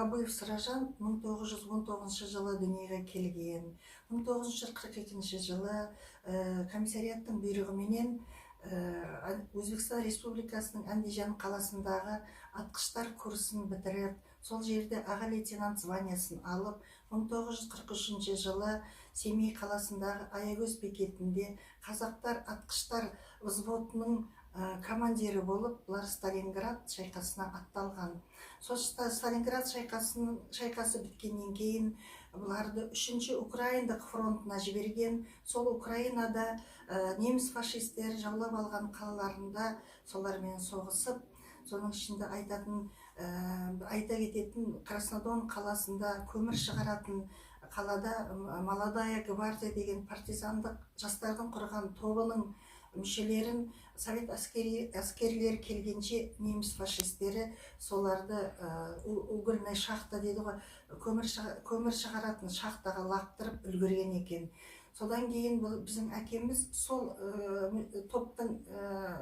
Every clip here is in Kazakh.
Абыев Сыражан 1919 жылы дүниеге келген. 1942 жылы комиссарияттың бұйрығыменен Өзбекстан Республикасының Андижан қаласындағы атқыштар курсын бітіріп, сол жерде аға лейтенант званиясын алып, 1943 жылы Семей қаласындағы Аягөз бекетінде қазақтар атқыштар взводының командирі болып, бұлар Сталинград шайқасына атталған. Сол Сталинград шайқасы біткеннен кейін бұларды 3-ші Украиндық фронтына жіберген. Сол Украинада неміс фашистер жаулап алған қалаларында солармен соғысып, соның ішінде айта кететін Краснодон қаласында көмір шығаратын қалада Молодая гвардия деген партизандық жастардың құрған тобының мүшелерін совет әскерлері келгенше неміс фашистері соларды угольная шахта дейді ғой, көмір шығаратын шахтаға лақтырып үлгерген екен. Содан кейін біздің әкеміз сол топтың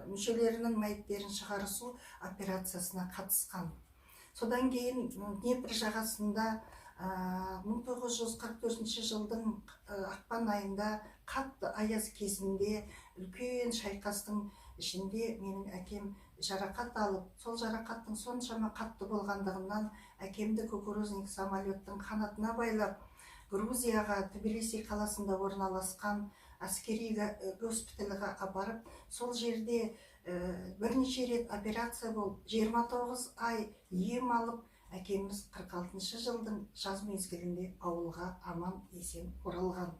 мүшелерінің мәйіттерін шығарысу операциясына қатысқан. Содан кейін Днепр жағасында 1944 жылдың ақпан айында қатты аяз кезінде үлкен шайқастың ішінде менің әкем жарақат алып, сол жарақаттың соншама қатты болғандығынан әкемді кукурузник самолеттің қанатына байлап, Грузияға Тбилиси қаласында орналасқан әскери госпитальға апарып, сол жерде бірнеше рет операция болып, 29 ай ем алып, әкеміз 46 жылдың жаз мезгілінде ауылға аман есен оралған.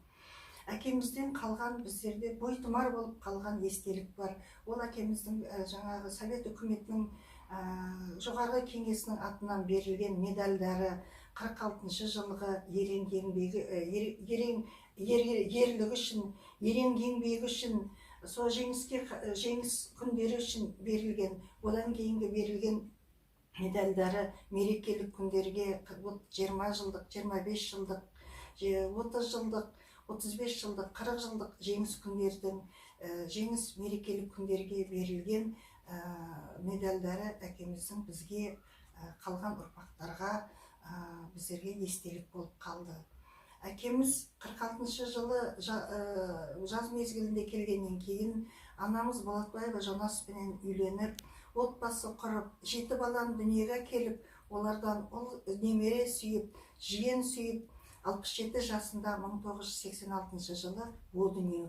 Әкемізден қалған біздерде бойтұмар болып қалған естелік бар. Ол әкеміздің жаңағы совет үкіметінің жоғарғы кеңесінің атынан берілген медальдары, 46 жылғы ерлігі үшін, ерен еңбегі үшін, сол жеңіс күндері үшін берілген. Одан кейінгі берілген медальдары мерекелік күндерге 20 жылдық, 25 жылдық, 30 жылдық, 35 жылдық, 40 жылдық жеңіс күндердің, жеңіс мерекелік күндерге берілген медальдары әкеміздің бізге қалған ұрпақтарға біздерге естелік болып қалды. Әкеміз 46 жылы жаз мезгілінде келгеннен кейін анамыз Болатбаева Жонаспенен үйленіп, отбасы құрып, 7 баланы дүниеге келіп, олардан ұл немере сүйіп, жиен сүйіп, 67 жасында 1986 жылы о дүниеге